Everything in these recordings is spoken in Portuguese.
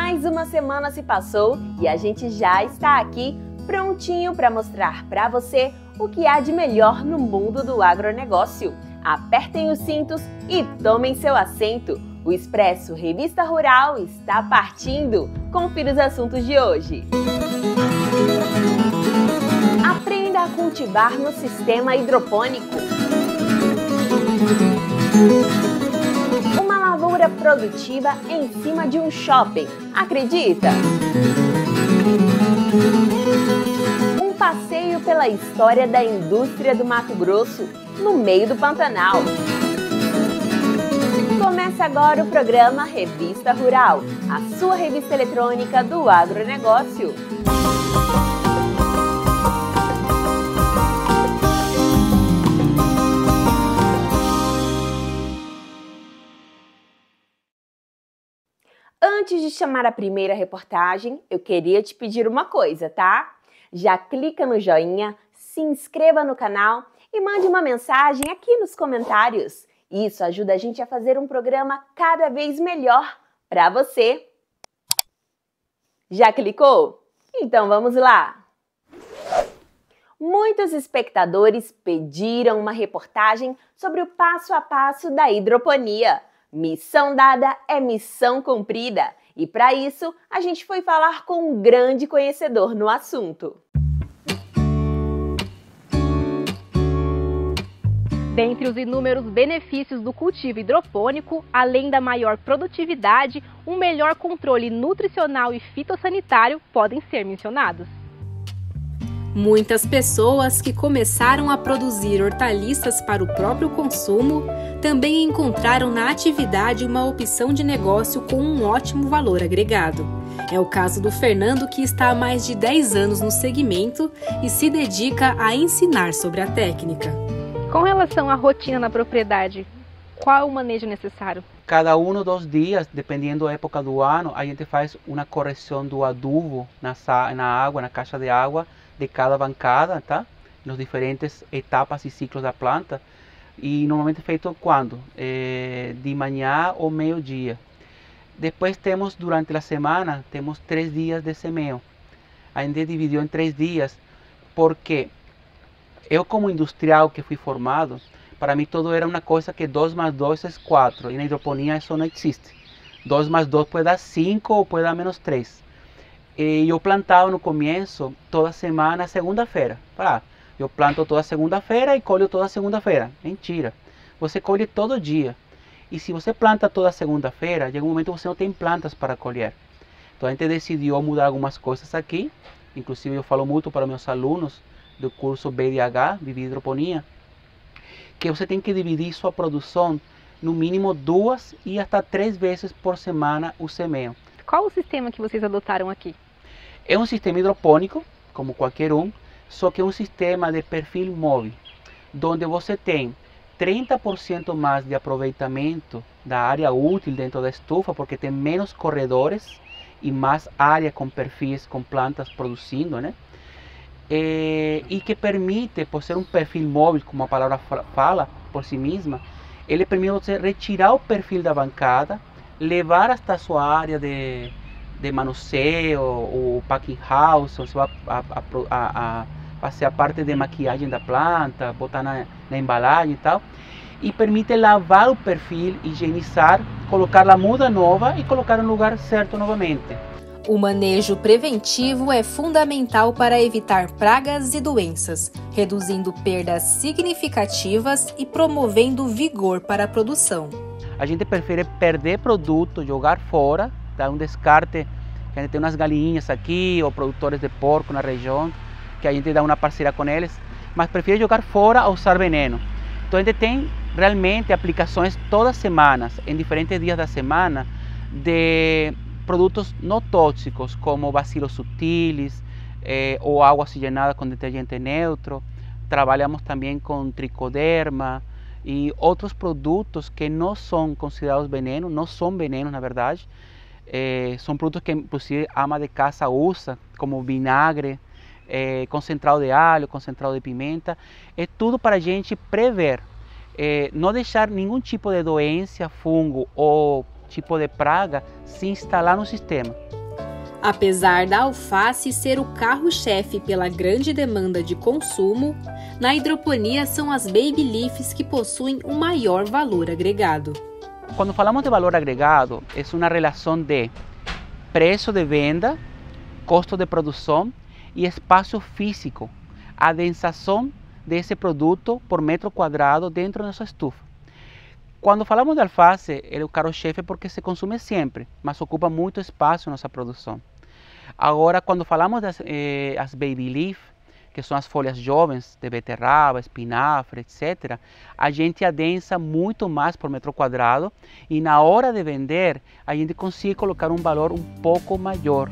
Mais uma semana se passou e a gente já está aqui prontinho para mostrar para você o que há de melhor no mundo do agronegócio. Apertem os cintos e tomem seu assento. O Expresso Revista Rural está partindo. Confira os assuntos de hoje. Aprenda a cultivar no sistema hidropônico. Uma lavoura produtiva em cima de um shopping. Acredita? Um passeio pela história da indústria do Mato Grosso, no meio do Pantanal. Começa agora o programa Revista Rural, a sua revista eletrônica do agronegócio. Antes de chamar a primeira reportagem, eu queria te pedir uma coisa, tá? Já clica no joinha, se inscreva no canal e mande uma mensagem aqui nos comentários. Isso ajuda a gente a fazer um programa cada vez melhor para você. Já clicou? Então vamos lá! Muitos espectadores pediram uma reportagem sobre o passo a passo da hidroponia. Missão dada é missão cumprida. E para isso, a gente foi falar com um grande conhecedor no assunto. Dentre os inúmeros benefícios do cultivo hidropônico, além da maior produtividade, um melhor controle nutricional e fitossanitário podem ser mencionados. Muitas pessoas que começaram a produzir hortaliças para o próprio consumo também encontraram na atividade uma opção de negócio com um ótimo valor agregado. É o caso do Fernando, que está há mais de 10 anos no segmento e se dedica a ensinar sobre a técnica. Com relação à rotina na propriedade, qual é o manejo necessário? Cada 1 ou 2 dias, dependendo da época do ano, a gente faz uma correção do adubo na água, na caixa de água de cada bancada, tá? Nas diferentes etapas e ciclos da planta. E normalmente é feito quando? De manhã ou meio-dia. Depois temos, durante a semana, temos 3 dias de semeio. A gente dividiu em 3 dias, porque eu, como industrial que fui formado, para mim tudo era uma coisa que 2 mais 2 é 4. E na hidroponia isso não existe. 2 mais 2 pode dar 5 ou pode dar menos 3. E eu plantava no começo toda semana, segunda-feira. Eu planto toda segunda-feira e colho toda segunda-feira. Mentira. Você colhe todo dia. E se você planta toda segunda-feira, chega um momento que você não tem plantas para colher. Então a gente decidiu mudar algumas coisas aqui. Inclusive eu falo muito para meus alunos do curso BDH, Vivi Hidroponia, que você tem que dividir sua produção no mínimo 2 e até 3 vezes por semana o semeio. Qual o sistema que vocês adotaram aqui? É um sistema hidropônico, como qualquer um, só que é um sistema de perfil móvel, onde você tem 30% mais de aproveitamento da área útil dentro da estufa, porque tem menos corredores e mais área com perfis, com plantas produzindo, né? E que permite, por ser um perfil móvel, como a palavra fala por si mesma, ele permite você retirar o perfil da bancada, levar hasta a sua área de manuseio, o packing house, você vai fazer a parte de maquiagem da planta, botar na embalagem e tal, e permite lavar o perfil, higienizar, colocar a muda nova e colocar no lugar certo novamente. O manejo preventivo é fundamental para evitar pragas e doenças, reduzindo perdas significativas e promovendo vigor para a produção. A gente prefere perder produto, jogar fora, dar um descarte, que a gente tem umas galinhas aqui, ou produtores de porco na região, que a gente dá uma parceria com eles, mas prefere jogar fora a usar veneno. Então a gente tem realmente aplicações todas as semanas, em diferentes dias da semana, de produtos não tóxicos, como Bacillus subtilis, ou água oxigenada com detergente neutro. Trabalhamos também com tricoderma e outros produtos que não são considerados veneno, não são venenos na verdade. São produtos que inclusive a ama de casa usa, como vinagre, concentrado de alho, concentrado de pimenta. É tudo para a gente prever, não deixar nenhum tipo de doença, fungo ou tipo de praga se instalar no sistema. Apesar da alface ser o carro-chefe pela grande demanda de consumo, na hidroponia são as baby leaves que possuem um maior valor agregado. Quando falamos de valor agregado, é uma relação de preço de venda, custo de produção e espaço físico, a densação desse produto por metro quadrado dentro da nossa estufa. Quando falamos de alface, ele é o carro-chefe porque se consome sempre, mas ocupa muito espaço na nossa produção. Agora, quando falamos das as baby leaf, que são as folhas jovens de beterraba, espinafre, etc., a gente adensa muito mais por metro quadrado e na hora de vender, a gente consegue colocar um valor um pouco maior.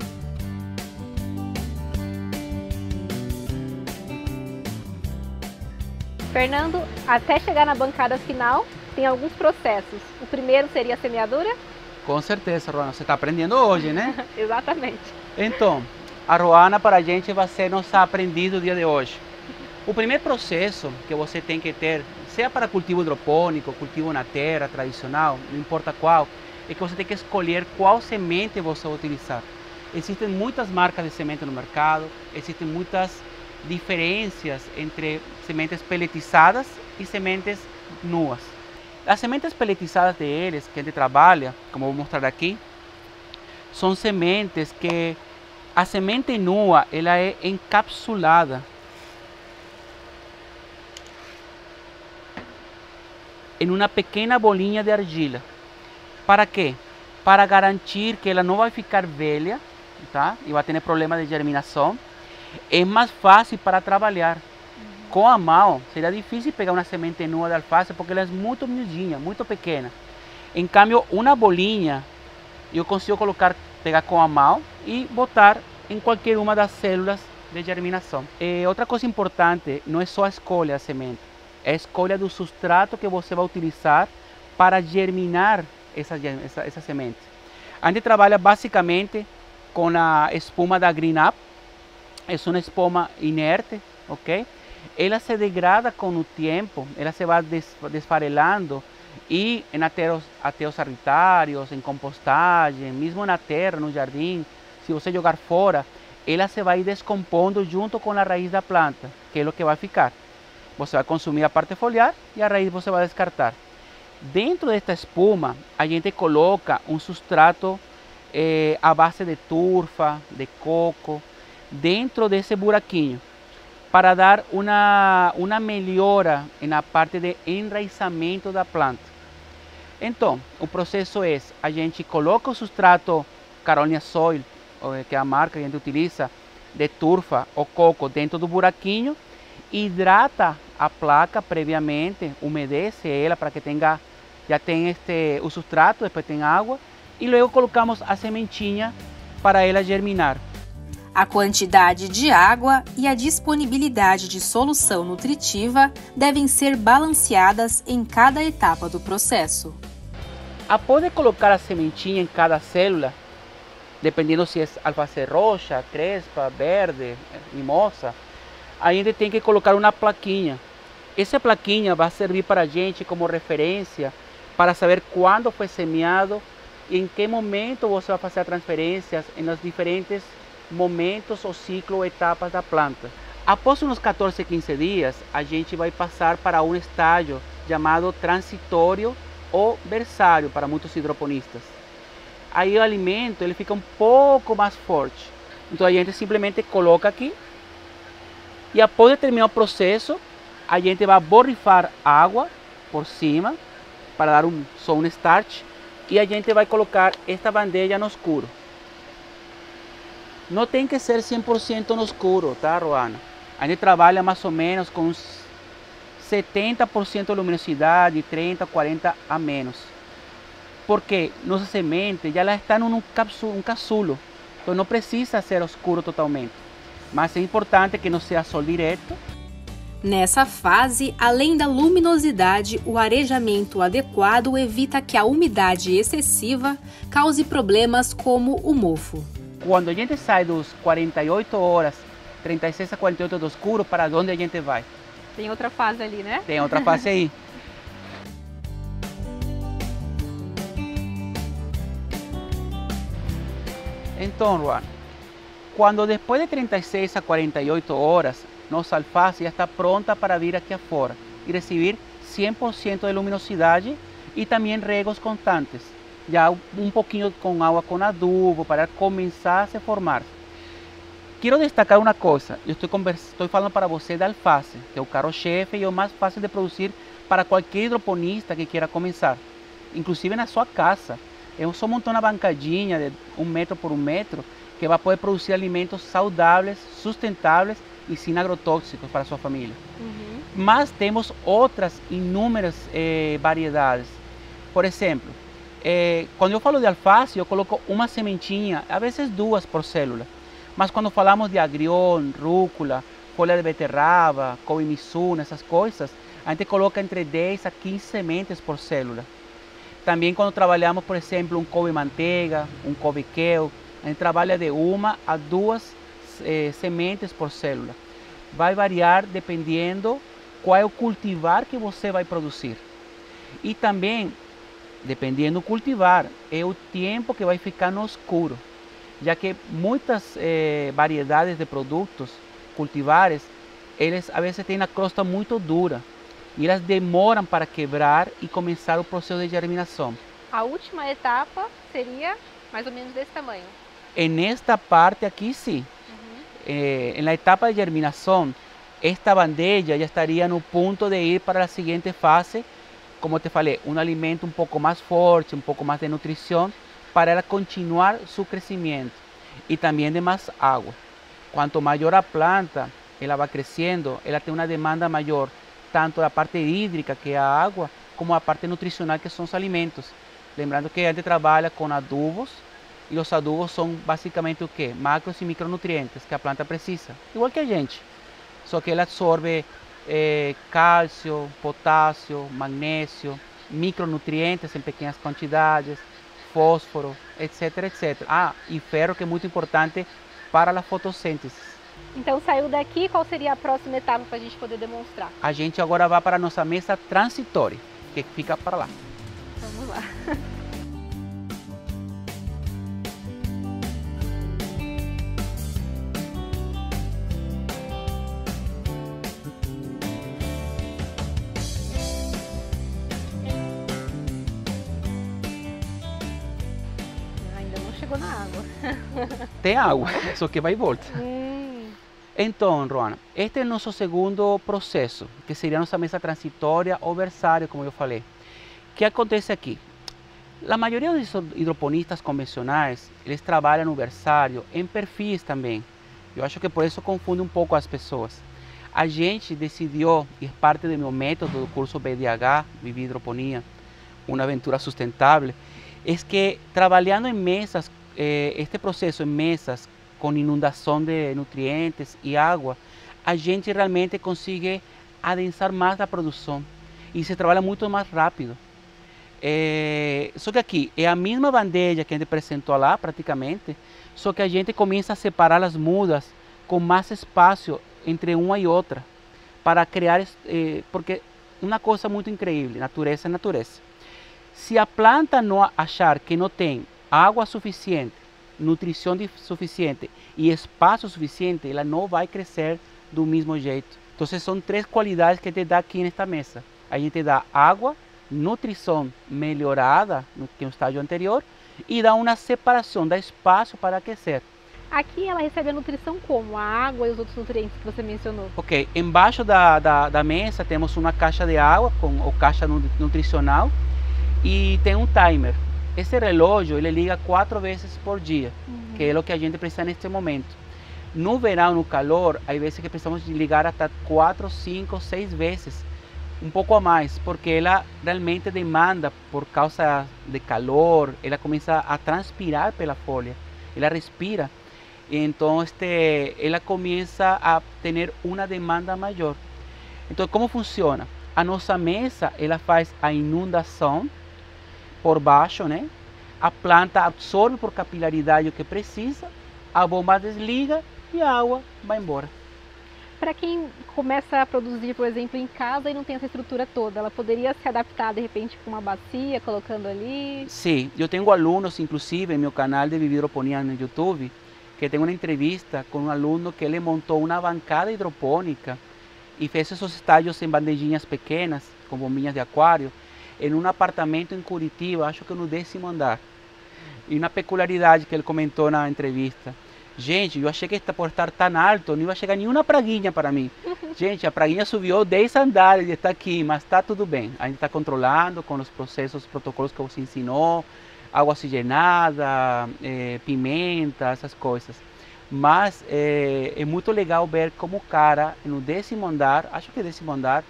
Fernando, até chegar na bancada final, tem alguns processos. O primeiro seria a semeadura? Com certeza, Roana, você está aprendendo hoje, né? Exatamente. Então, a Roana para a gente vai ser nossa aprendiz do dia de hoje. O primeiro processo que você tem que ter, seja para cultivo hidropônico, cultivo na terra tradicional, não importa qual, é que você tem que escolher qual semente você vai utilizar. Existem muitas marcas de semente no mercado, existem muitas diferenças entre sementes peletizadas e sementes nuas. As sementes peletizadas deles, que a gente trabalha, como vou mostrar aqui, são sementes que a semente nua ela é encapsulada em uma pequena bolinha de argila. Para quê? Para garantir que ela não vai ficar velha, tá? E vai ter problema de germinação. É mais fácil para trabalhar. Com a mão, seria difícil pegar uma semente nua de alface porque ela é muito miudinha, muito pequena. Em cambio, uma bolinha, eu consigo pegar com a mão e botar em qualquer uma das células de germinação. Outra coisa importante, não é só a escolha da semente, é a escolha do substrato que você vai utilizar para germinar essa semente. A gente trabalha basicamente com a espuma da Green Up, é uma espuma inerte, ok? Ela se degrada com o tempo, ela se vai desfarelando e em aterros sanitários, em compostagem, mesmo na terra, no jardim, se você jogar fora, ela se vai descompondo junto com a raiz da planta, que é o que vai ficar. Você vai consumir a parte foliar e a raiz você vai descartar. Dentro desta espuma, a gente coloca um substrato à base de turfa, de coco, dentro desse buraquinho, para dar uma melhora na parte de enraizamento da planta. Então, o processo é, a gente coloca o substrato Carolinha Soil, que é a marca que a gente utiliza, de turfa ou coco dentro do buraquinho, hidrata a placa previamente, umedece ela para que já tenha o substrato, depois tem água, e logo colocamos a sementinha para ela germinar. A quantidade de água e a disponibilidade de solução nutritiva devem ser balanceadas em cada etapa do processo. Após de colocar a sementinha em cada célula, dependendo se é alface roxa, crespa, verde, mimosa, a gente tem que colocar uma plaquinha. Essa plaquinha vai servir para a gente como referência para saber quando foi semeado e em que momento você vai fazer transferências nos diferentes momentos ou ciclo ou etapas da planta. Após uns 14, 15 dias, a gente vai passar para um estágio chamado transitório ou berçário para muitos hidroponistas. Aí o alimento ele fica um pouco mais forte. Então a gente simplesmente coloca aqui e após de terminar o processo, a gente vai borrifar água por cima para dar só um start e a gente vai colocar esta bandeja no escuro. Não tem que ser 100% no escuro, tá, Roana? A gente trabalha mais ou menos com uns 70% de luminosidade, 30%, 40% a menos. Porque nossa semente já está num casulo, então não precisa ser escuro totalmente. Mas é importante que não seja sol direto. Nessa fase, além da luminosidade, o arejamento adequado evita que a umidade excessiva cause problemas como o mofo. Quando a gente sai dos 48 horas, 36 a 48 do escuro, para onde a gente vai? Tem outra fase ali, né? Tem outra fase aí. Então, Ruan, quando depois de 36 a 48 horas, nossa alface já está pronta para vir aqui afora e receber 100% de luminosidade e também regos constantes, já um pouquinho com água com adubo para começar a se formar. Quero destacar uma coisa, eu estou falando para você da alface, que é o carro-chefe e o mais fácil de produzir para qualquer hidroponista que queira começar, inclusive na sua casa. É só montar uma bancadinha de 1 metro por 1 metro que vai poder produzir alimentos saudáveis, sustentáveis e sem agrotóxicos para a sua família. Mas temos outras inúmeras variedades. Por exemplo, quando eu falo de alface, eu coloco uma sementinha, às vezes 2 por célula. Mas quando falamos de agrião, rúcula, folha de beterraba, couve-missuna, essas coisas, a gente coloca entre 10 a 15 sementes por célula. Também quando trabalhamos, por exemplo, um couve-manteiga, um couve-queijo, a gente trabalha de 1 a 2 sementes por célula. Vai variar dependendo qual é o cultivar que você vai produzir. E também, dependendo do cultivar, é o tempo que vai ficar no escuro. Já que muitas variedades de produtos cultivares, eles a vezes têm a crosta muito dura. E elas demoram para quebrar e começar o processo de germinação. A última etapa seria mais ou menos desse tamanho. Nesta parte aqui, sim. Na etapa de germinação, esta bandeja já estaria no ponto de ir para a seguinte fase, como te falei, um alimento um pouco mais forte, um pouco mais de nutrição, para ela continuar seu crescimento e também de mais água. Quanto maior a planta, ela vai crescendo, ela tem uma demanda maior, tanto da parte hídrica, que é a água, como a parte nutricional, que são os alimentos. Lembrando que a gente trabalha com adubos, e os adubos são basicamente o quê? Macros e micronutrientes que a planta precisa, igual que a gente. Só que ela absorve cálcio, potássio, magnésio, micronutrientes em pequenas quantidades, fósforo, etc, etc. E ferro, que é muito importante para a fotossíntese. Então saiu daqui, qual seria a próxima etapa para a gente poder demonstrar? A gente agora vai para a nossa mesa transitória, que fica para lá. Vamos lá. Ainda não chegou na água. Tem água, só que vai e volta. Então, Ruana, este é o nosso segundo processo, que seria a nossa mesa transitória ou versário, como eu falei. O que acontece aqui? A maioria dos hidroponistas convencionais, eles trabalham no versário, em perfis também. Eu acho que por isso confunde um pouco as pessoas. A gente decidiu, e parte do meu método do curso BDH, Viver Hidroponia, uma aventura sustentável, é que trabalhando em mesas, este processo em mesas, com inundação de nutrientes e água, a gente realmente consegue adensar mais a produção e se trabalha muito mais rápido. Só que aqui é a mesma bandeja que a gente apresentou lá, praticamente, só que a gente começa a separar as mudas com mais espaço entre uma e outra, para criar, porque uma coisa muito incrível, natureza é natureza. Se a planta não achar que não tem água suficiente, nutrição suficiente e espaço suficiente, ela não vai crescer do mesmo jeito. Então são 3 qualidades que a gente dá aqui nesta mesa. A gente dá água, nutrição melhorada, que é o estágio anterior, e dá uma separação, dá espaço para aquecer. Aqui ela recebe a nutrição como? A água e os outros nutrientes que você mencionou? Ok, embaixo da mesa temos uma caixa de água, ou caixa nutricional, e tem um timer. Esse relógio, ele liga 4 vezes por dia, que é o que a gente precisa neste momento. No verão, no calor, há vezes que precisamos ligar até 4, 5, 6 vezes, um pouco a mais, porque ela realmente demanda, por causa de calor, ela começa a transpirar pela folha, ela respira, então ela começa a ter uma demanda maior. Então, como funciona? A nossa mesa, ela faz a inundação por baixo, né? A planta absorve por capilaridade o que precisa, a bomba desliga e a água vai embora. Para quem começa a produzir, por exemplo, em casa e não tem essa estrutura toda, ela poderia se adaptar de repente com uma bacia, colocando ali? Sim, eu tenho alunos, inclusive, em meu canal de Hidroponía no YouTube, que tem uma entrevista com um aluno que ele montou uma bancada hidropônica e fez esses estágios em bandejinhas pequenas, com bombinhas de aquário, em um apartamento em Curitiba, acho que no 10º andar. E uma peculiaridade que ele comentou na entrevista: gente, eu achei que por estar tão alto não ia chegar nenhuma praguinha para mim. Gente, a praguinha subiu 10 andares e está aqui, mas está tudo bem. A gente está controlando com os processos, os protocolos que você ensinou, água oxigenada, pimenta, essas coisas. Mas é muito legal ver como o cara, no 10º andar, acho que é 10º andar,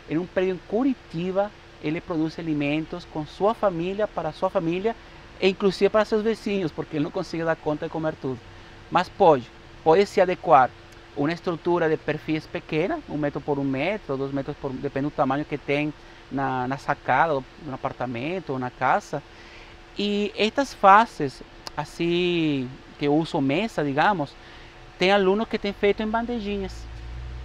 em um prédio em Curitiba, ele produz alimentos com sua família, para sua família, e inclusive para seus vizinhos, porque ele não consegue dar conta de comer tudo. Mas pode se adequar uma estrutura de perfis pequena, 1 metro por 1 metro, 2 metros por, depende do tamanho que tem na sacada, no apartamento ou na casa. E estas faces, assim, que eu uso mesa, digamos, tem alunos que têm feito em bandejinhas.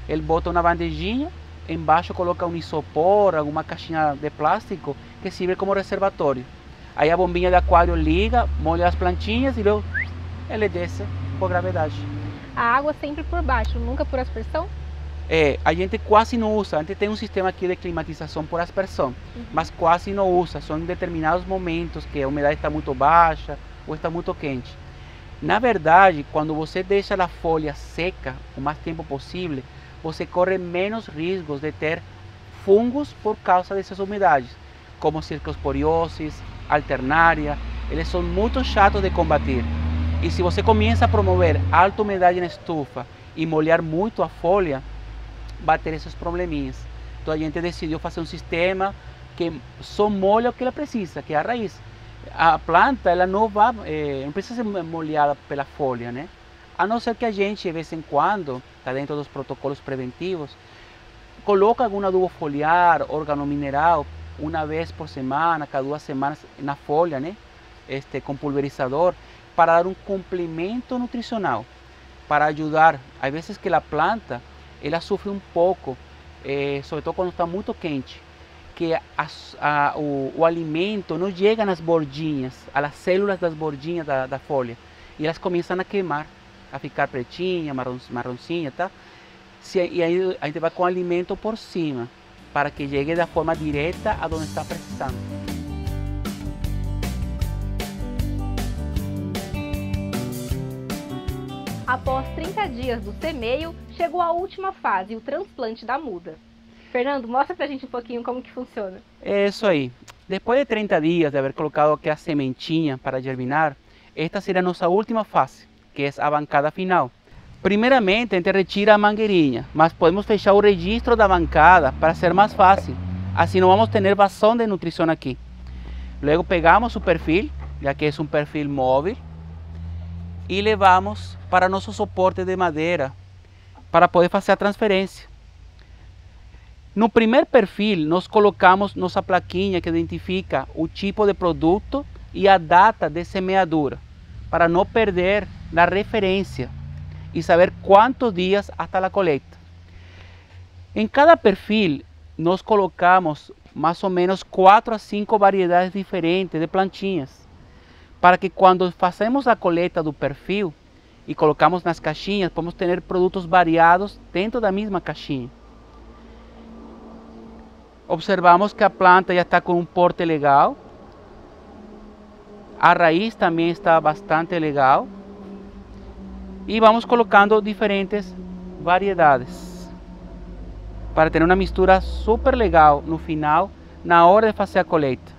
Ele bota uma bandejinha, embaixo coloca um isopor, alguma caixinha de plástico que sirve como reservatório. Aí a bombinha de aquário liga, molha as plantinhas e luego ele desce por gravidade. A água sempre por baixo, nunca por aspersão? A gente quase não usa, a gente tem um sistema aqui de climatização por aspersão, mas quase não usa, são em determinados momentos que a umidade está muito baixa ou está muito quente. Na verdade, quando você deixa a folha seca o mais tempo possível, você corre menos riscos de ter fungos por causa dessas umidades, como cercosporiose, alternária, eles são muito chatos de combater. E se você começa a promover alta umidade na estufa e molhar muito a folha, vai ter esses probleminhas. Então a gente decidiu fazer um sistema que só molha o que ela precisa, que é a raiz. A planta ela não precisa ser molhada pela folha, né? A não ser que a gente, de vez em quando, está dentro dos protocolos preventivos, coloca algum adubo foliar, organomineral, uma vez por semana, cada 2 semanas na folha, né? Com pulverizador, para dar um complemento nutricional, para ajudar. Às vezes que a planta ela sofre um pouco, sobretudo quando está muito quente, que o alimento não chega nas bordinhas, às células das bordinhas da folha, e elas começam a queimar, a ficar pretinha, marronzinha, tá? E aí a gente vai com o alimento por cima, para que chegue da forma direta a onde está precisando. Após 30 dias do semeio, chegou a última fase, o transplante da muda. Fernando, mostra pra gente um pouquinho como que funciona. É isso aí. Depois de 30 dias de haver colocado aqui a sementinha para germinar, esta será a nossa última fase, que é a bancada final. Primeiramente, a gente retira a mangueirinha, mas podemos fechar o registro da bancada para ser mais fácil. Assim não vamos ter vazão de nutrição aqui. Luego pegamos o perfil, já que é um perfil móvel, e levamos para nosso suporte de madeira para poder fazer a transferência. No primeiro perfil, nós colocamos nossa plaquinha que identifica o tipo de produto e a data de semeadura, para não perder a referência e saber quantos dias até a colheita. Em cada perfil, nós colocamos mais ou menos 4 a 5 variedades diferentes de plantinhas, para que quando fazemos a coleta do perfil e colocamos nas caixinhas, podemos ter produtos variados dentro da mesma caixinha. Observamos que a planta já está com um porte legal, a raiz também está bastante legal, e vamos colocando diferentes variedades para ter uma mistura super legal no final, na hora de fazer a colheita.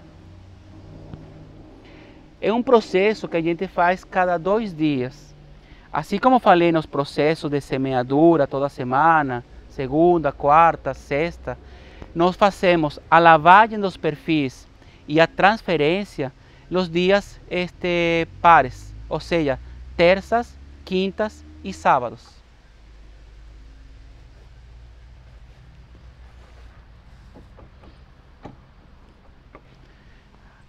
É um processo que a gente faz cada 2 dias. Assim como falei nos processos de semeadura toda semana, segunda, quarta, sexta, nós fazemos a lavagem dos perfis e a transferência nos dias pares, ou seja, terças, quintas e sábados.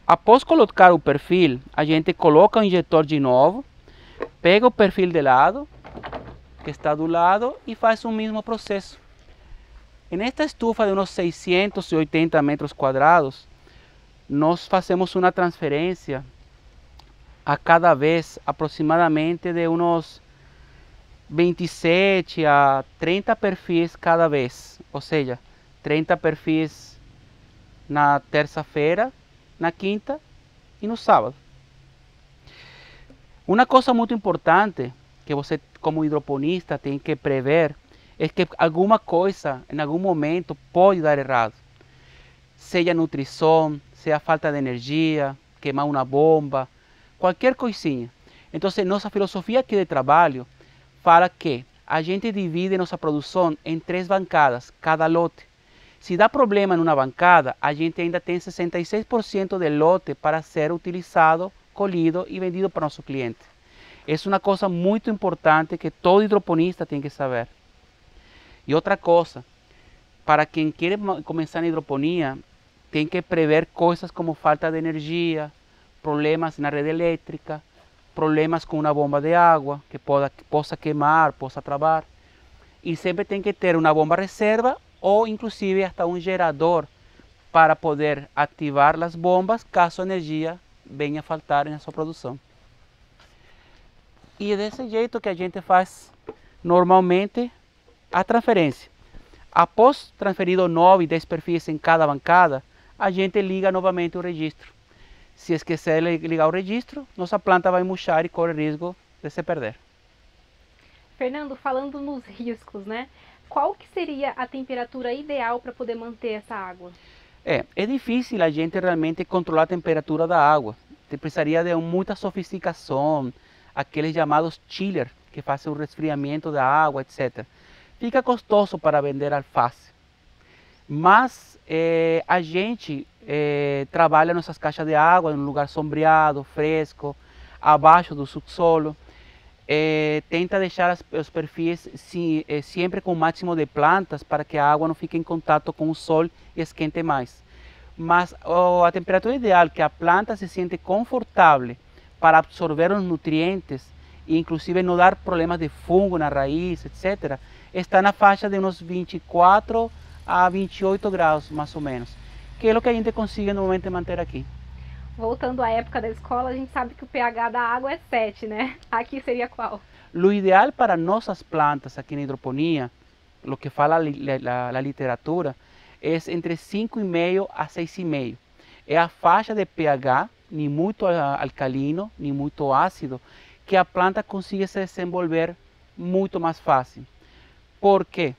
Após colocar o perfil, a gente coloca o injetor de novo, pega o perfil de lado, que está do lado e faz o mesmo processo. Nesta estufa de uns 680 metros quadrados, nós fazemos uma transferência a cada vez aproximadamente de uns 27 a 30 perfis cada vez, ou seja, 30 perfis na terça-feira, na quinta e no sábado. Uma coisa muito importante que você, como hidroponista, tem que prever é que alguma coisa, em algum momento, pode dar errado. Seja nutrição, seja falta de energia, queimar uma bomba, qualquer coisinha. Então, nossa filosofia aqui de trabalho fala que a gente divide nossa produção em 3 bancadas, cada lote. Se dá problema em uma bancada, a gente ainda tem 66% do lote para ser utilizado, colhido e vendido para nosso cliente. Essa é uma coisa muito importante que todo hidroponista tem que saber. E outra coisa, para quem quer começar na hidroponia, tem que prever coisas como falta de energia, problemas na rede elétrica, problemas com uma bomba de água que possa queimar, possa travar. E sempre tem que ter uma bomba reserva ou inclusive até um gerador para poder ativar as bombas caso a energia venha a faltar na sua produção. E é desse jeito que a gente faz normalmente a transferência. Após transferido 9 e 10 perfis em cada bancada, a gente liga novamente o registro. Se esquecer de ligar o registro, nossa planta vai murchar e corre risco de se perder. Fernando, falando nos riscos, né? Qual que seria a temperatura ideal para poder manter essa água? É difícil a gente realmente controlar a temperatura da água. Você precisaria de muita sofisticação, aqueles chamados chiller, que fazem o resfriamento da água, etc. Fica custoso para vender alface. Mas a gente trabalha nossas caixas de água em um lugar sombreado, fresco, abaixo do subsolo. Tenta deixar os perfis sempre com o máximo de plantas para que a água não fique em contato com o sol e esquente mais. Mas a temperatura ideal que a planta se sente confortável para absorver os nutrientes e inclusive não dar problemas de fungo na raiz, etc., está na faixa de uns 24 a 28 graus, mais ou menos, que é o que a gente consegue normalmente manter aqui. Voltando à época da escola, a gente sabe que o pH da água é 7, né? Aqui seria qual? O ideal para nossas plantas aqui na hidroponia, o que fala a literatura, é entre 5,5 a 6,5. É a faixa de pH, nem muito alcalino, nem muito ácido, que a planta consiga se desenvolver muito mais fácil. Por quê?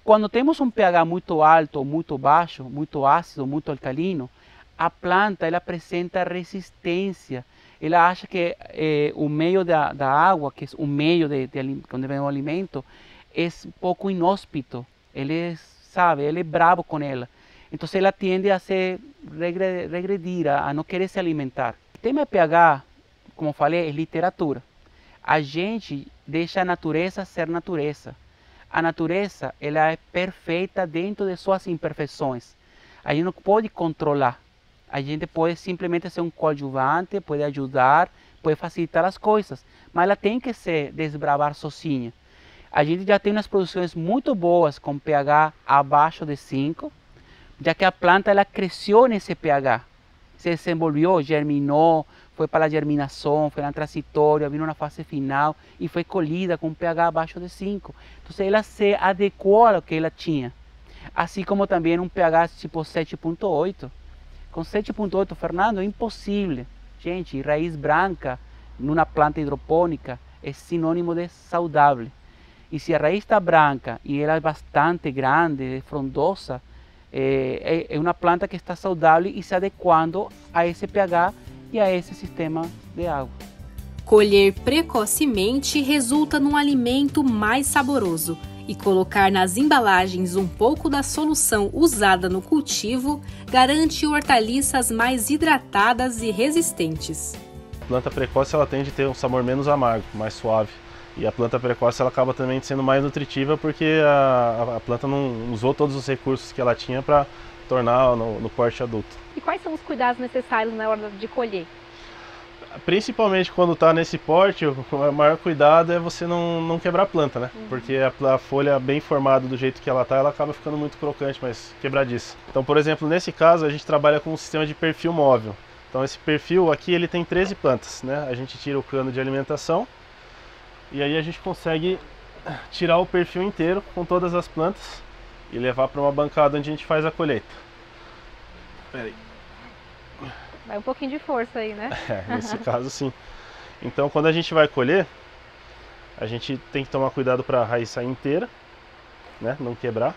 Quando temos um pH muito alto ou muito baixo, muito ácido, muito alcalino, a planta ela apresenta resistência. Ela acha que o meio da água, que é o meio onde vem o alimento, é um pouco inóspito. Ele é bravo com ela. Então ela tende a se regredir, a não querer se alimentar. O tema pH, como falei, é literatura. A gente deixa a natureza ser natureza. A natureza ela é perfeita dentro de suas imperfeições. A gente não pode controlar. A gente pode simplesmente ser um coadjuvante, pode ajudar, pode facilitar as coisas, mas ela tem que se desbravar sozinha. A gente já tem umas produções muito boas com pH abaixo de 5, já que a planta ela cresceu nesse pH, se desenvolveu, germinou, foi para a germinação, foi na transitória, vindo na fase final e foi colhida com pH abaixo de 5. Então ela se adequou ao que ela tinha. Assim como também um pH tipo 7,8. Com 7,8, Fernando, é impossível. Gente, raiz branca numa planta hidropônica é sinônimo de saudável. E se a raiz está branca e ela é bastante grande, frondosa, é uma planta que está saudável e se adequando a esse pH e a esse sistema de água. Colher precocemente resulta num alimento mais saboroso e colocar nas embalagens um pouco da solução usada no cultivo garante hortaliças mais hidratadas e resistentes. A planta precoce ela tende a ter um sabor menos amargo, mais suave. E a planta precoce ela acaba também sendo mais nutritiva porque a planta não usou todos os recursos que ela tinha para tornar no porte adulto. E quais são os cuidados necessários na hora de colher? Principalmente quando está nesse porte, o maior cuidado é você não quebrar a planta, né? Porque a folha bem formada do jeito que ela está, ela acaba ficando muito crocante, mas quebradiça. Então, por exemplo, nesse caso a gente trabalha com um sistema de perfil móvel. Então esse perfil aqui ele tem 13 plantas, né? A gente tira o cano de alimentação e aí a gente consegue tirar o perfil inteiro com todas as plantas e levar para uma bancada onde a gente faz a colheita. Espera aí. Vai um pouquinho de força aí, né? Nesse caso sim. Então quando a gente vai colher, a gente tem que tomar cuidado para a raiz sair inteira, né? Não quebrar.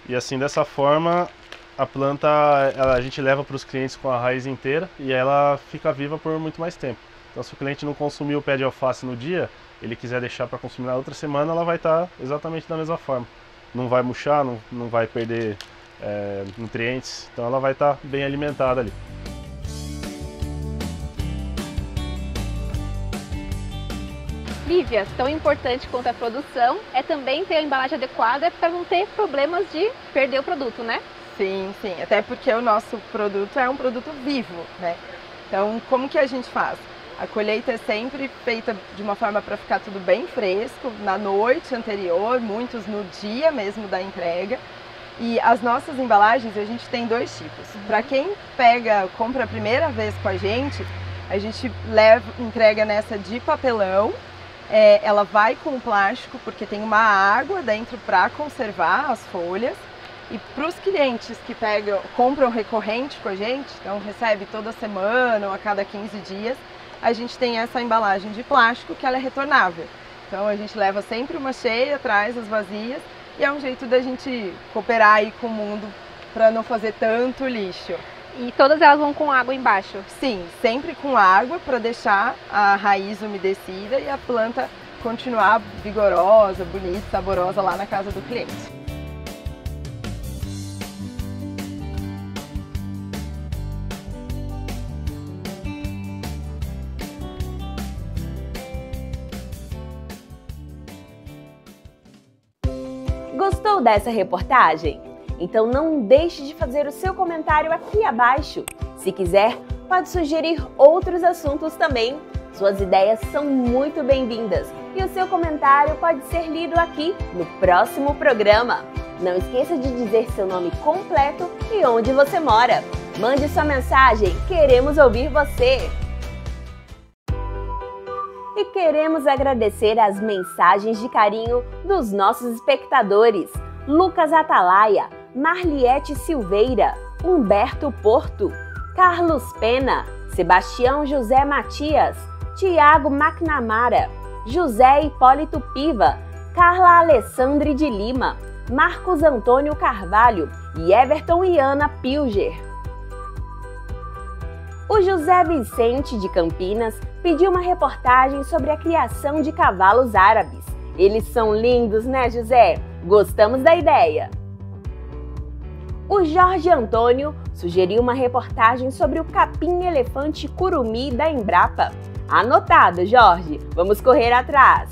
E assim, dessa forma, a planta a gente leva para os clientes com a raiz inteira e ela fica viva por muito mais tempo. Então se o cliente não consumir o pé de alface no dia, ele quiser deixar para consumir na outra semana, ela vai estar exatamente da mesma forma. Não vai murchar, não vai perder nutrientes, então ela vai estar bem alimentada ali. Lívia, tão importante quanto a produção é também ter a embalagem adequada para não ter problemas de perder o produto, né? Sim, sim, até porque o nosso produto é um produto vivo, né? Então, como que a gente faz? A colheita é sempre feita de uma forma para ficar tudo bem fresco, na noite anterior, muitos no dia mesmo da entrega. E as nossas embalagens, a gente tem dois tipos. Para quem compra a primeira vez com a gente entrega nessa de papelão. Ela vai com plástico porque tem uma água dentro para conservar as folhas. E para os clientes que compram recorrente com a gente, então recebe toda semana ou a cada 15 dias, a gente tem essa embalagem de plástico que ela é retornável. Então a gente leva sempre uma cheia, traz as vazias e é um jeito da gente cooperar aí com o mundo para não fazer tanto lixo. E todas elas vão com água embaixo? Sim, sempre com água para deixar a raiz umedecida e a planta continuar vigorosa, bonita, saborosa lá na casa do cliente. Gostou dessa reportagem? Então não deixe de fazer o seu comentário aqui abaixo. Se quiser, pode sugerir outros assuntos também. Suas ideias são muito bem-vindas e o seu comentário pode ser lido aqui no próximo programa. Não esqueça de dizer seu nome completo e onde você mora. Mande sua mensagem, queremos ouvir você! E queremos agradecer as mensagens de carinho dos nossos espectadores: Lucas Atalaia, Marliete Silveira, Humberto Porto, Carlos Pena, Sebastião José Matias, Tiago McNamara, José Hipólito Piva, Carla Alessandre de Lima, Marcos Antônio Carvalho e Everton Iana Pilger. O José Vicente de Campinas pediu uma reportagem sobre a criação de cavalos árabes. Eles são lindos, né, José? Gostamos da ideia! O Jorge Antônio sugeriu uma reportagem sobre o capim-elefante curumi da Embrapa. Anotado, Jorge! Vamos correr atrás!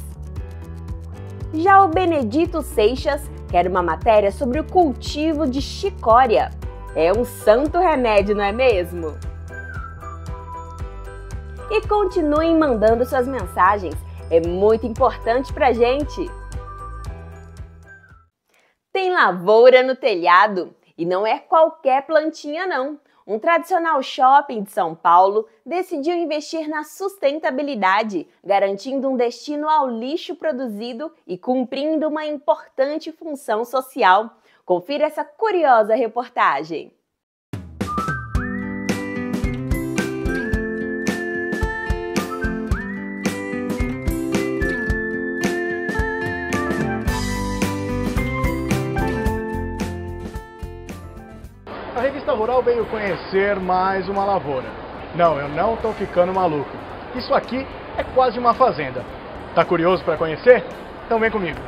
Já o Benedito Seixas quer uma matéria sobre o cultivo de chicória. É um santo remédio, não é mesmo? E continuem mandando suas mensagens, é muito importante pra gente! Tem lavoura no telhado e não é qualquer plantinha não. Um tradicional shopping de São Paulo decidiu investir na sustentabilidade, garantindo um destino ao lixo produzido e cumprindo uma importante função social. Confira essa curiosa reportagem. A Revista Rural veio conhecer mais uma lavoura. Não, eu não tô ficando maluco. Isso aqui é quase uma fazenda. Tá curioso para conhecer? Então vem comigo.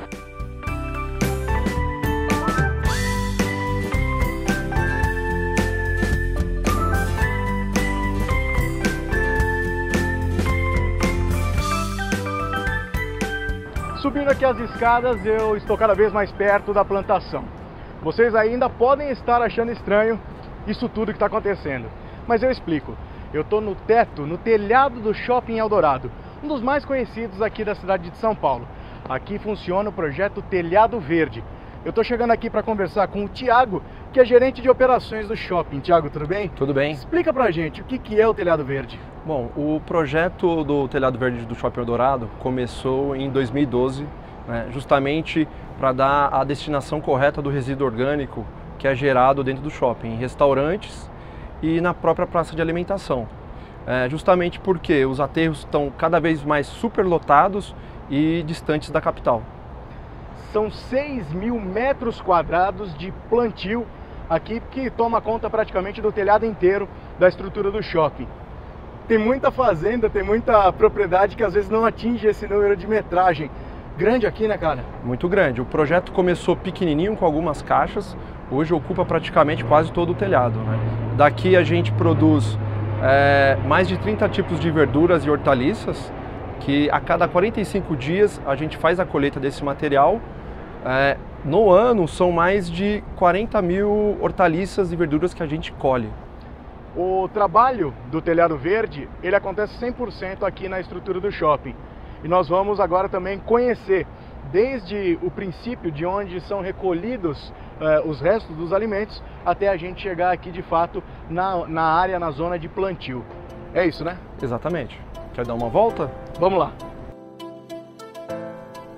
Subindo aqui as escadas, eu estou cada vez mais perto da plantação. Vocês ainda podem estar achando estranho isso tudo que está acontecendo, mas eu explico. Eu estou no teto, no telhado do Shopping Eldorado, um dos mais conhecidos aqui da cidade de São Paulo. Aqui funciona o projeto Telhado Verde. Eu estou chegando aqui para conversar com o Thiago, que é gerente de operações do shopping. Thiago, tudo bem? Tudo bem. Explica pra gente o que é o Telhado Verde. Bom, o projeto do Telhado Verde do Shopping Eldorado começou em 2012, né, justamente para dar a destinação correta do resíduo orgânico que é gerado dentro do shopping, em restaurantes e na própria praça de alimentação. Justamente porque os aterros estão cada vez mais superlotados e distantes da capital. São 6.000 metros quadrados de plantio aqui, que toma conta praticamente do telhado inteiro da estrutura do shopping. Tem muita fazenda, tem muita propriedade que às vezes não atinge esse número de metragem. Grande aqui, né, cara? Muito grande. O projeto começou pequenininho com algumas caixas, hoje ocupa praticamente quase todo o telhado, né? Daqui a gente produz mais de 30 tipos de verduras e hortaliças, que a cada 45 dias a gente faz a colheita desse material. No ano são mais de 40 mil hortaliças e verduras que a gente colhe. O trabalho do Telhado Verde, ele acontece 100% aqui na estrutura do shopping. E nós vamos agora também conhecer desde o princípio de onde são recolhidos os restos dos alimentos até a gente chegar aqui de fato na área, na zona de plantio. É isso, né? Exatamente. Quer dar uma volta? Vamos lá.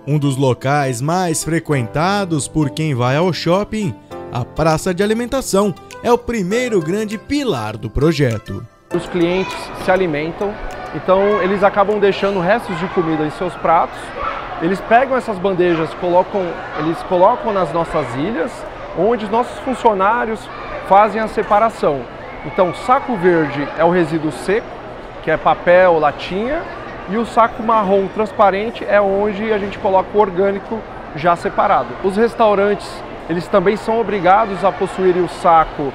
Um dos locais mais frequentados por quem vai ao shopping, a praça de alimentação é o primeiro grande pilar do projeto. Os clientes se alimentam, então eles acabam deixando restos de comida em seus pratos. Eles pegam essas bandejas, eles colocam nas nossas ilhas, onde os nossos funcionários fazem a separação. Então, saco verde é o resíduo seco, que é papel, latinha, e o saco marrom transparente é onde a gente coloca o orgânico já separado. Os restaurantes, eles também são obrigados a possuírem o saco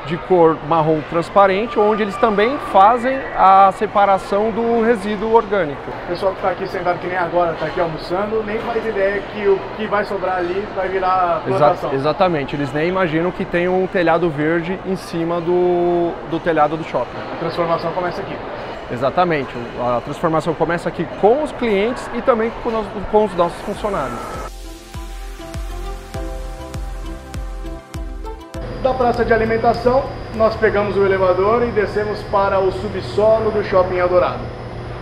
de cor marrom transparente, onde eles também fazem a separação do resíduo orgânico. O pessoal que está aqui sentado que nem agora, está aqui almoçando, nem faz ideia que o que vai sobrar ali vai virar plantação. Exatamente, eles nem imaginam que tem um telhado verde em cima do telhado do shopping. A transformação começa aqui. Exatamente, a transformação começa aqui com os clientes e também com os nossos funcionários. Da praça de alimentação, nós pegamos o elevador e descemos para o subsolo do Shopping Eldorado.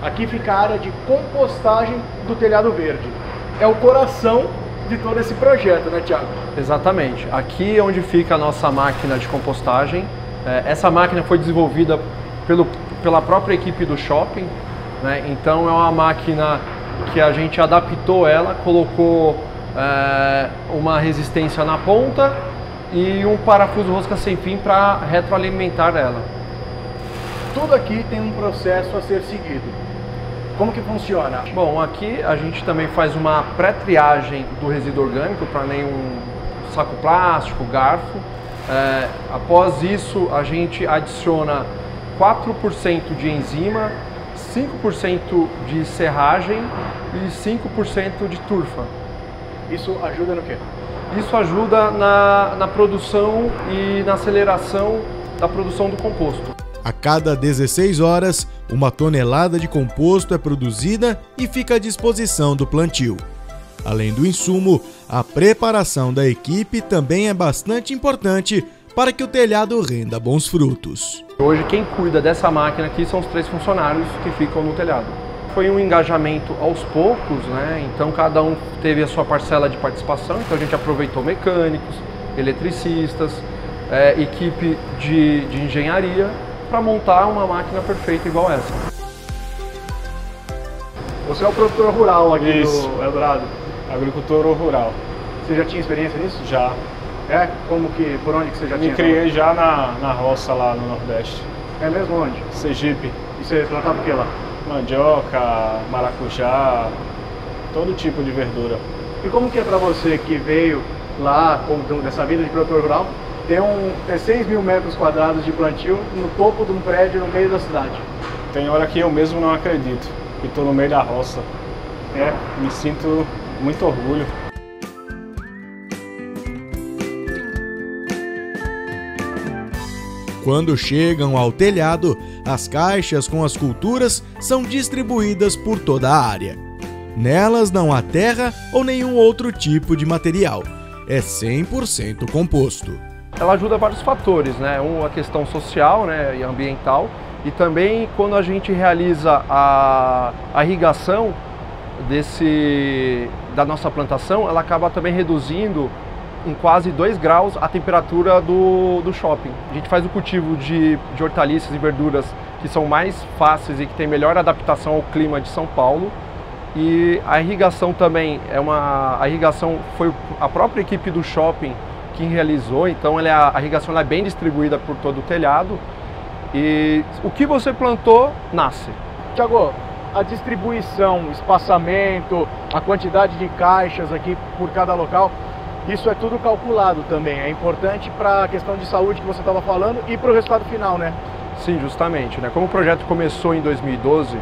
Aqui fica a área de compostagem do Telhado Verde. É o coração de todo esse projeto, né, Thiago? Exatamente. Aqui é onde fica a nossa máquina de compostagem. Essa máquina foi desenvolvida pela própria equipe do shopping, né? Então é uma máquina que a gente adaptou ela, colocou uma resistência na ponta e um parafuso rosca sem fim para retroalimentar ela. Tudo aqui tem um processo a ser seguido. Como que funciona? Bom, aqui a gente também faz uma pré-triagem do resíduo orgânico para nenhum saco plástico, garfo. Após isso, a gente adiciona 4% de enzima, 5% de serragem e 5% de turfa. Isso ajuda no quê? Isso ajuda na produção e na aceleração da produção do composto. A cada 16 horas, uma tonelada de composto é produzida e fica à disposição do plantio. Além do insumo, a preparação da equipe também é bastante importante para que o telhado renda bons frutos. Hoje quem cuida dessa máquina aqui são os 3 funcionários que ficam no telhado. Foi um engajamento aos poucos, né? Então cada um teve a sua parcela de participação, então a gente aproveitou mecânicos, eletricistas, equipe de engenharia para montar uma máquina perfeita igual essa. Você é o produtor rural aqui do Eldorado? Agricultor rural. Você já tinha experiência nisso? Já. Por onde que você já tinha? Me criei já na roça lá no Nordeste. É mesmo onde? Sergipe. E você plantava o que lá? Mandioca, maracujá, todo tipo de verdura. E como que é para você que veio lá dessa vida de produtor rural, ter 6.000 metros quadrados de plantio no topo de um prédio no meio da cidade? Tem hora que eu mesmo não acredito, que estou no meio da roça. Me sinto muito orgulho. Quando chegam ao telhado, as caixas com as culturas são distribuídas por toda a área. Nelas não há terra ou nenhum outro tipo de material. É 100% composto. Ela ajuda vários fatores, né? A questão social, né, e ambiental, e também quando a gente realiza a irrigação da nossa plantação, ela acaba também reduzindo em quase 2 graus a temperatura do shopping. A gente faz o cultivo de hortaliças e verduras que são mais fáceis e que tem melhor adaptação ao clima de São Paulo. E a irrigação também a irrigação foi a própria equipe do shopping que realizou, então a irrigação é bem distribuída por todo o telhado. E o que você plantou, nasce. Tiago, a distribuição, o espaçamento, a quantidade de caixas aqui por cada local, isso é tudo calculado também. É importante para a questão de saúde que você estava falando e para o resultado final, né? Sim, justamente, né? Como o projeto começou em 2012,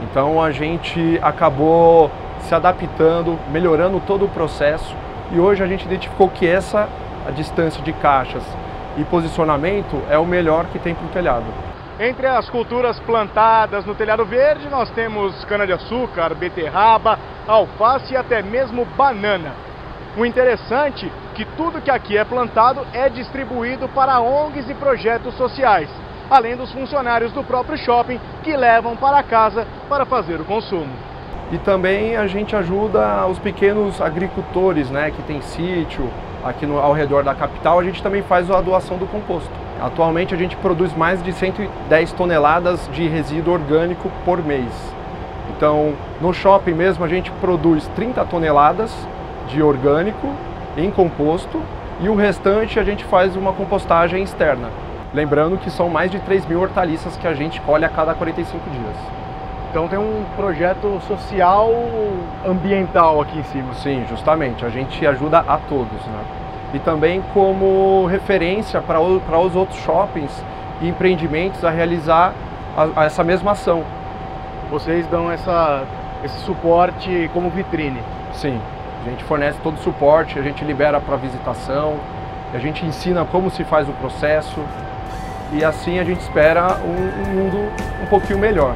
então a gente acabou se adaptando, melhorando todo o processo, e hoje a gente identificou que a distância de caixas e posicionamento é o melhor que tem para o telhado. Entre as culturas plantadas no telhado verde, nós temos cana-de-açúcar, beterraba, alface e até mesmo banana. O interessante é que tudo que aqui é plantado é distribuído para ONGs e projetos sociais, além dos funcionários do próprio shopping que levam para casa para fazer o consumo. E também a gente ajuda os pequenos agricultores, né, que tem sítio aqui ao redor da capital. A gente também faz a doação do composto. Atualmente a gente produz mais de 110 toneladas de resíduo orgânico por mês. Então, no shopping mesmo a gente produz 30 toneladas de orgânico em composto e o restante a gente faz uma compostagem externa. Lembrando que são mais de 3.000 hortaliças que a gente colhe a cada 45 dias. Então tem um projeto social ambiental aqui em cima. Sim, justamente. A gente ajuda a todos, né? E também como referência para os outros shoppings e empreendimentos a realizar essa mesma ação. Vocês dão esse suporte como vitrine? Sim. A gente fornece todo o suporte, a gente libera para visitação, a gente ensina como se faz o processo e assim a gente espera um mundo um pouquinho melhor.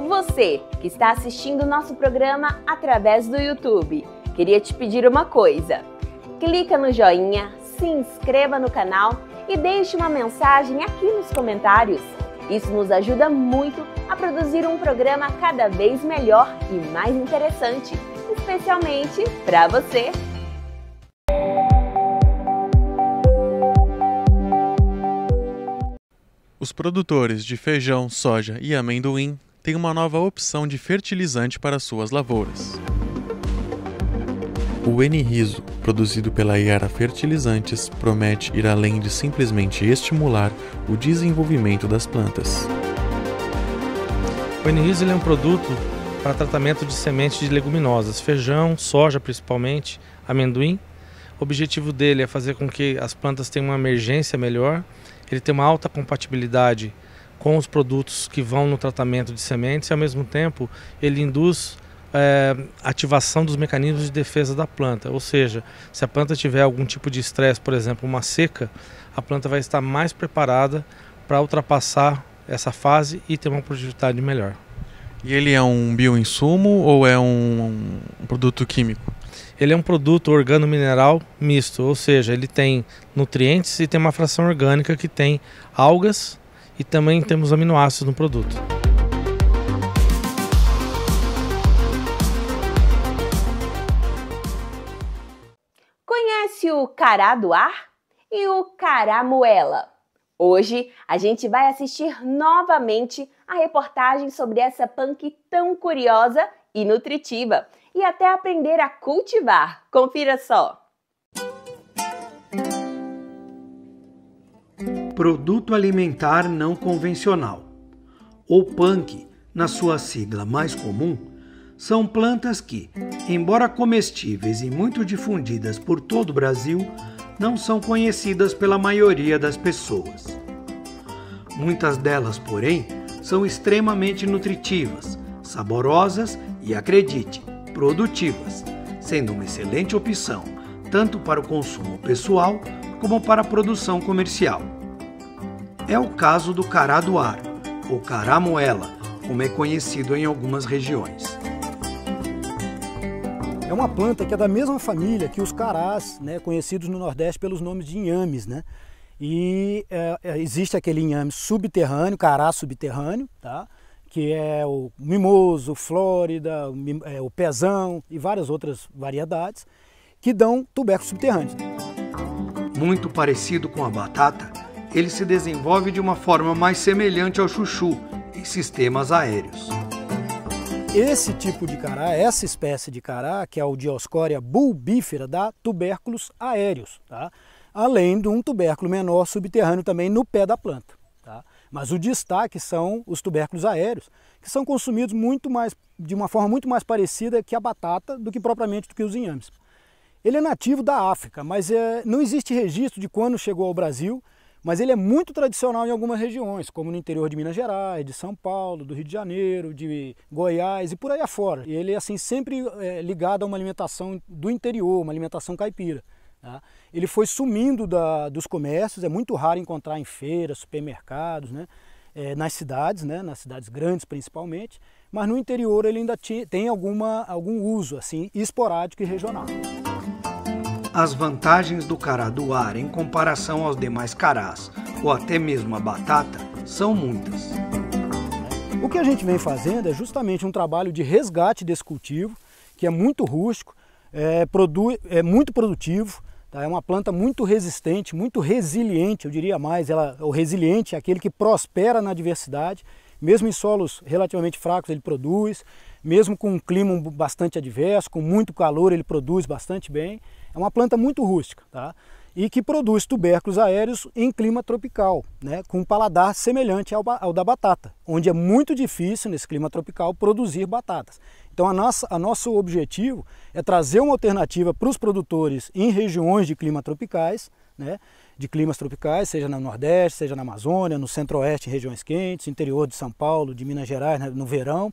Você que está assistindo o nosso programa através do YouTube, queria te pedir uma coisa. Clica no joinha, se inscreva no canal e deixe uma mensagem aqui nos comentários. Isso nos ajuda muito a produzir um programa cada vez melhor e mais interessante, especialmente para você. Os produtores de feijão, soja e amendoim têm uma nova opção de fertilizante para suas lavouras. O N-Riso, produzido pela Yara Fertilizantes, promete ir além de simplesmente estimular o desenvolvimento das plantas. O N-Riso é um produto para tratamento de sementes de leguminosas, feijão, soja principalmente, amendoim. O objetivo dele é fazer com que as plantas tenham uma emergência melhor, ele tem uma alta compatibilidade com os produtos que vão no tratamento de sementes e ao mesmo tempo ele induz ativação dos mecanismos de defesa da planta, ou seja, se a planta tiver algum tipo de estresse, por exemplo, uma seca, a planta vai estar mais preparada para ultrapassar essa fase e ter uma produtividade melhor. E ele é um bioinsumo ou é um produto químico? Ele é um produto organo-mineral misto, ou seja, ele tem nutrientes e tem uma fração orgânica que tem algas e também temos aminoácidos no produto. Conhece o cará do ar e o caramuela? Hoje a gente vai assistir novamente a reportagem sobre essa punk tão curiosa e nutritiva e até aprender a cultivar. Confira só! Produto alimentar não convencional, ou punk, na sua sigla mais comum, são plantas que, embora comestíveis e muito difundidas por todo o Brasil, não são conhecidas pela maioria das pessoas. Muitas delas, porém, são extremamente nutritivas, saborosas e, acredite, produtivas, sendo uma excelente opção tanto para o consumo pessoal como para a produção comercial. É o caso do cará do ar, ou cará moela, como é conhecido em algumas regiões. É uma planta que é da mesma família que os carás, né, conhecidos no Nordeste pelos nomes de inhames, né? E existe aquele inhame subterrâneo, cará subterrâneo, tá? Que é o mimoso, o flórida, o pezão e várias outras variedades que dão tubérculos subterrâneos. Muito parecido com a batata, ele se desenvolve de uma forma mais semelhante ao chuchu, em sistemas aéreos. Esse tipo de cará, essa espécie de cará, que é o Dioscorea bulbífera, dá tubérculos aéreos, tá? Além de um tubérculo menor subterrâneo também no pé da planta. Tá? Mas o destaque são os tubérculos aéreos, que são consumidos de uma forma muito mais parecida que a batata do que propriamente do que os inhames. Ele é nativo da África, mas não existe registro de quando chegou ao Brasil, mas ele é muito tradicional em algumas regiões, como no interior de Minas Gerais, de São Paulo, do Rio de Janeiro, de Goiás e por aí afora. E ele é assim, sempre ligado a uma alimentação do interior, uma alimentação caipira. Tá? Ele foi sumindo dos comércios, é muito raro encontrar em feiras, supermercados, né? Nas cidades, né? Nas cidades grandes principalmente, mas no interior ele ainda tem algum uso assim, esporádico e regional. As vantagens do cará do ar em comparação aos demais carás, ou até mesmo a batata, são muitas. O que a gente vem fazendo é justamente um trabalho de resgate desse cultivo, que é muito rústico, é muito produtivo. É uma planta muito resistente, muito resiliente, eu diria mais. O resiliente é aquele que prospera na adversidade, mesmo em solos relativamente fracos ele produz, mesmo com um clima bastante adverso, com muito calor ele produz bastante bem. É uma planta muito rústica, tá? E que produz tubérculos aéreos em clima tropical, né? Com um paladar semelhante ao da batata, onde é muito difícil nesse clima tropical produzir batatas. Então nosso objetivo é trazer uma alternativa para os produtores em regiões de clima tropicais, né? De climas tropicais, seja no Nordeste, seja na Amazônia, no Centro-Oeste, em regiões quentes, interior de São Paulo, de Minas Gerais, né? No verão.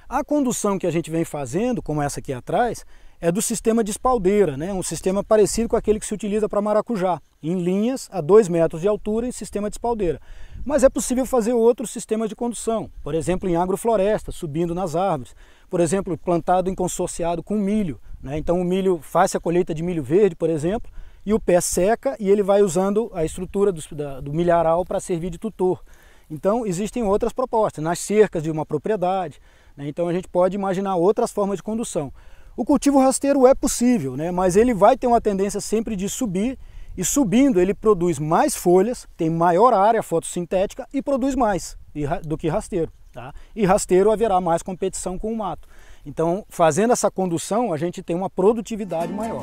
A condução que a gente vem fazendo, como essa aqui atrás, é do sistema de espaldeira, né? Um sistema parecido com aquele que se utiliza para maracujá, em linhas a 2 metros de altura em sistema de espaldeira. Mas é possível fazer outros sistemas de condução, por exemplo em agrofloresta, subindo nas árvores, por exemplo plantado em consorciado com milho, né? Então o milho faz a colheita de milho verde, por exemplo, e o pé seca e ele vai usando a estrutura do milharal para servir de tutor. Então existem outras propostas, nas cercas de uma propriedade, né? Então a gente pode imaginar outras formas de condução. O cultivo rasteiro é possível, né? Mas ele vai ter uma tendência sempre de subir, e subindo ele produz mais folhas, tem maior área fotossintética e produz mais do que rasteiro. Tá? E rasteiro haverá mais competição com o mato. Então, fazendo essa condução, a gente tem uma produtividade maior.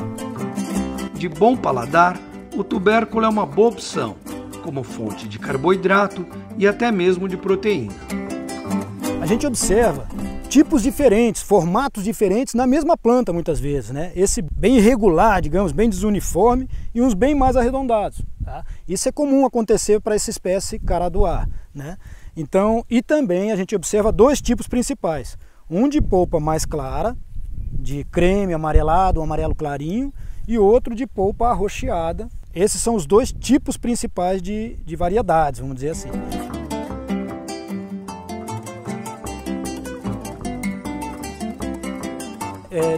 De bom paladar, o tubérculo é uma boa opção, como fonte de carboidrato e até mesmo de proteína. A gente observa tipos diferentes, formatos diferentes na mesma planta muitas vezes, né? Esse bem irregular, digamos, bem desuniforme e uns bem mais arredondados. Tá? Isso é comum acontecer para essa espécie cará do ar, né? Então, e também a gente observa 2 tipos principais. Um de polpa mais clara, de creme amarelado, um amarelo clarinho, e outro de polpa arroxeada. Esses são os 2 tipos principais de variedades, vamos dizer assim.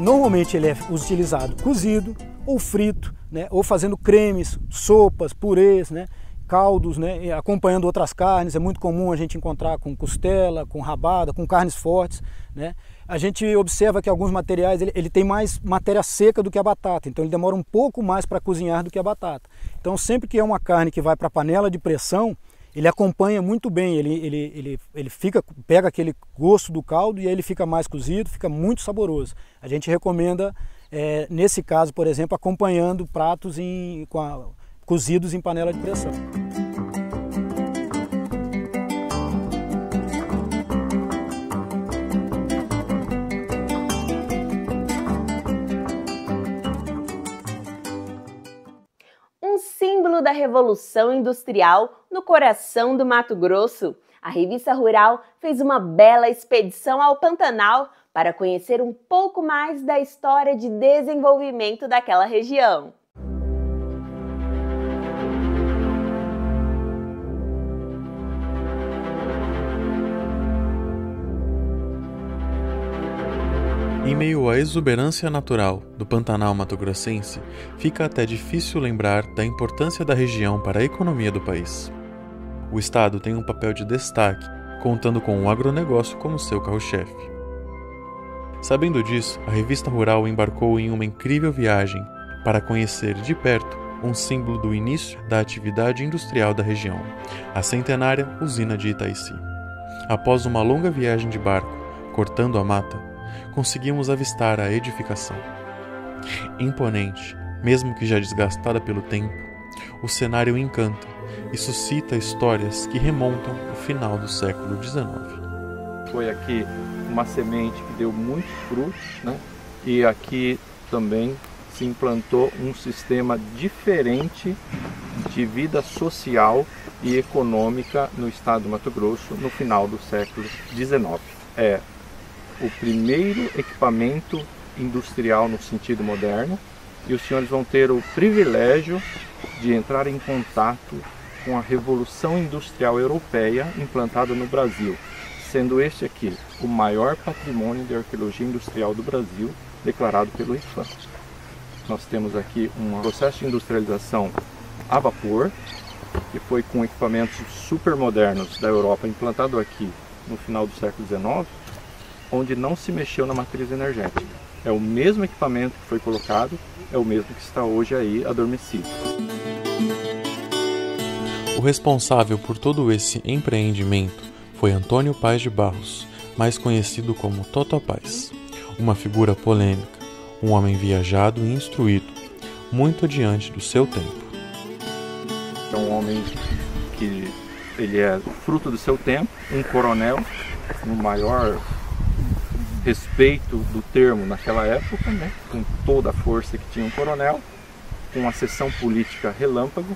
Normalmente ele é utilizado cozido ou frito, né? Ou fazendo cremes, sopas, purês, né? Caldos, né? Acompanhando outras carnes. É muito comum a gente encontrar com costela, com rabada, com carnes fortes, né? A gente observa que alguns materiais ele tem mais matéria seca do que a batata, então ele demora um pouco mais para cozinhar do que a batata. Então sempre que é uma carne que vai para a panela de pressão, ele acompanha muito bem, ele pega aquele gosto do caldo e aí ele fica mais cozido, fica muito saboroso. A gente recomenda, nesse caso, por exemplo, acompanhando pratos cozidos em panela de pressão. símbolo da Revolução Industrial no coração do Mato Grosso, a Revista Rural fez uma bela expedição ao Pantanal para conhecer um pouco mais da história de desenvolvimento daquela região. Em meio à exuberância natural do Pantanal mato-grossense, fica até difícil lembrar da importância da região para a economia do país. O estado tem um papel de destaque, contando com o agronegócio como seu carro-chefe. Sabendo disso, a Revista Rural embarcou em uma incrível viagem para conhecer de perto um símbolo do início da atividade industrial da região, a centenária usina de Itaici. Após uma longa viagem de barco, cortando a mata, conseguimos avistar a edificação. Imponente, mesmo que já desgastada pelo tempo, o cenário encanta e suscita histórias que remontam ao final do século XIX. Foi aqui uma semente que deu muitos frutos, né? E aqui também se implantou um sistema diferente de vida social e econômica no estado do Mato Grosso no final do século XIX. É o primeiro equipamento industrial no sentido moderno, e os senhores vão ter o privilégio de entrar em contato com a Revolução Industrial Europeia implantada no Brasil, sendo este aqui o maior patrimônio de arqueologia industrial do Brasil, declarado pelo IFAM. Nós temos aqui um processo de industrialização a vapor, que foi com equipamentos super modernos da Europa implantado aqui no final do século XIX, onde não se mexeu na matriz energética. É o mesmo equipamento que foi colocado, é o mesmo que está hoje aí adormecido. O responsável por todo esse empreendimento foi Antônio Paz de Barros, mais conhecido como Toto Paz, uma figura polêmica, um homem viajado e instruído, muito adiante do seu tempo. É um homem que ele é fruto do seu tempo, um coronel, no maior respeito do termo naquela época, né? Com toda a força que tinha um coronel, com uma sessão política relâmpago.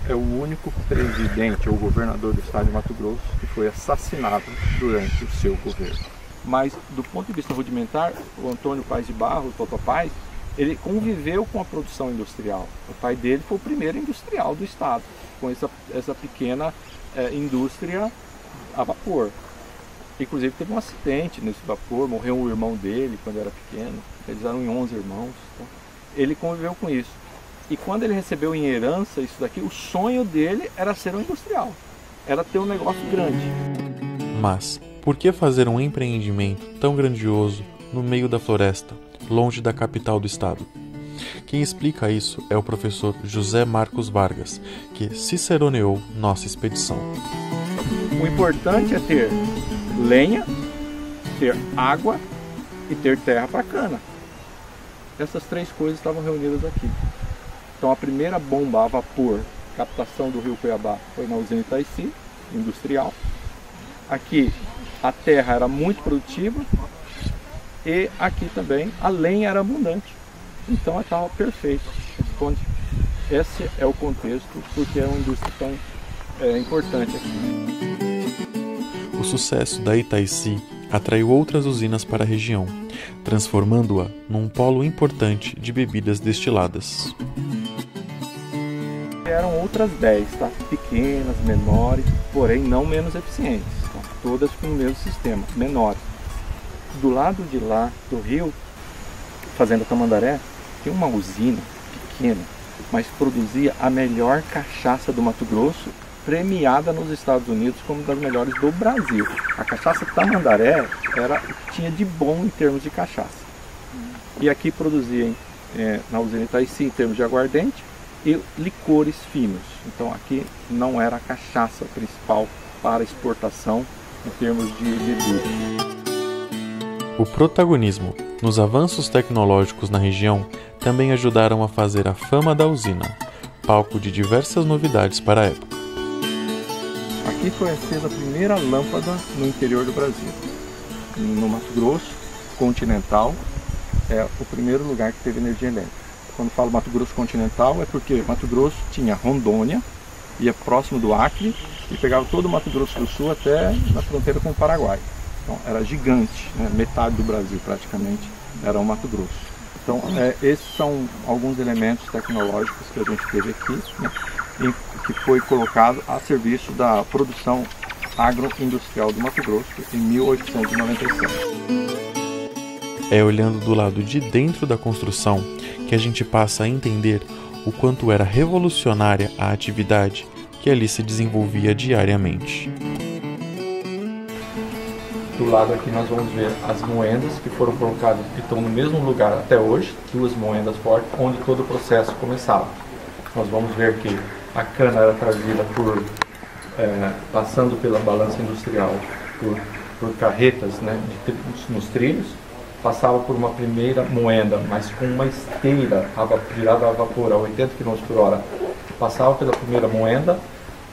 É o único presidente ou governador do estado de Mato Grosso que foi assassinado durante o seu governo. Mas do ponto de vista rudimentar, o Antônio Paz de Barros, o Toto Paz, ele conviveu com a produção industrial. O pai dele foi o primeiro industrial do estado, com essa pequena indústria a vapor. Inclusive teve um acidente nesse vapor, morreu um irmão dele quando era pequeno, eles eram em 11 irmãos. Então, ele conviveu com isso. E quando ele recebeu em herança isso daqui, o sonho dele era ser um industrial, era ter um negócio grande. Mas, por que fazer um empreendimento tão grandioso no meio da floresta, longe da capital do estado? Quem explica isso é o professor José Marcos Vargas, que ciceroneou nossa expedição. O importante é ter lenha, ter água e ter terra para cana. Essas três coisas estavam reunidas aqui. Então a primeira bomba a vapor, captação do rio Cuiabá, foi na usina Itaici, industrial. Aqui a terra era muito produtiva e aqui também a lenha era abundante. Então estava perfeito. Esse é o contexto, porque é uma indústria tão importante aqui. O sucesso da Itaici atraiu outras usinas para a região, transformando-a num polo importante de bebidas destiladas. Eram outras 10, tá? Pequenas, menores, porém não menos eficientes, tá? Todas com o mesmo sistema, menores. Do lado de lá do rio, Fazenda Tamandaré, tem uma usina pequena, mas produzia a melhor cachaça do Mato Grosso, premiada nos Estados Unidos como uma das melhores do Brasil. A cachaça Tamandaré era o que tinha de bom em termos de cachaça. E aqui produzia na usina Itaici em termos de aguardente e licores finos. Então aqui não era a cachaça principal para exportação em termos de bebida. O protagonismo nos avanços tecnológicos na região também ajudaram a fazer a fama da usina, palco de diversas novidades para a época. Aqui foi acesa a primeira lâmpada no interior do Brasil. No Mato Grosso continental é o primeiro lugar que teve energia elétrica. Quando falo Mato Grosso continental é porque Mato Grosso tinha Rondônia, ia próximo do Acre e pegava todo o Mato Grosso do Sul até na fronteira com o Paraguai. Então era gigante, né? Metade do Brasil praticamente era o Mato Grosso. Então esses são alguns elementos tecnológicos que a gente teve aqui, né? Que foi colocado a serviço da produção agroindustrial do Mato Grosso em 1897. É olhando do lado de dentro da construção que a gente passa a entender o quanto era revolucionária a atividade que ali se desenvolvia diariamente. Do lado aqui nós vamos ver as moendas que foram colocadas e estão no mesmo lugar até hoje, 2 moendas fortes, onde todo o processo começava. Nós vamos ver que a cana era trazida passando pela balança industrial, por carretas, né, nos trilhos, passava por uma primeira moenda, mas com uma esteira girada a vapor a 80 km por hora, passava pela primeira moenda,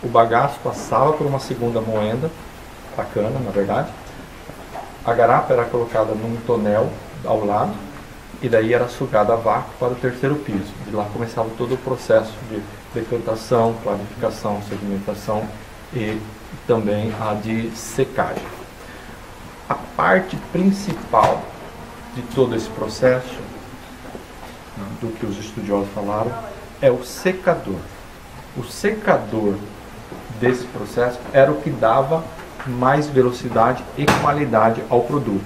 o bagaço passava por uma segunda moenda, a cana na verdade, a garapa era colocada num tonel ao lado e daí era sugada a vácuo para o terceiro piso. De lá começava todo o processo de decantação, clarificação, sedimentação e também a de secagem. A parte principal de todo esse processo, do que os estudiosos falaram, é o secador. O secador desse processo era o que dava mais velocidade e qualidade ao produto.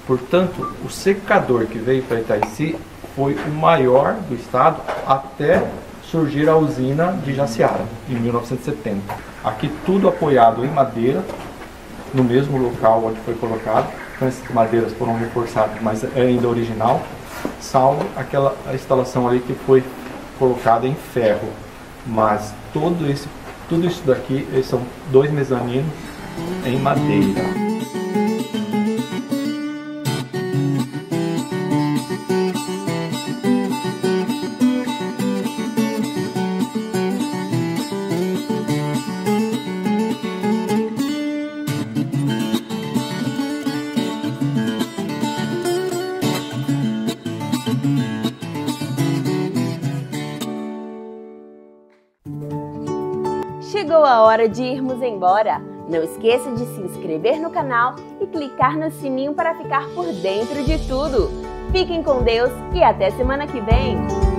Portanto, o secador que veio para Itaici foi o maior do estado até surgir a usina de Jaciara, em 1970. Aqui tudo apoiado em madeira, no mesmo local onde foi colocado. Então essas madeiras foram reforçadas, mas é ainda original, salvo aquela instalação ali que foi colocada em ferro. Mas tudo isso daqui são 2 mezaninos em madeira. Chegou a hora de irmos embora. Não esqueça de se inscrever no canal e clicar no sininho para ficar por dentro de tudo. Fiquem com Deus e até semana que vem!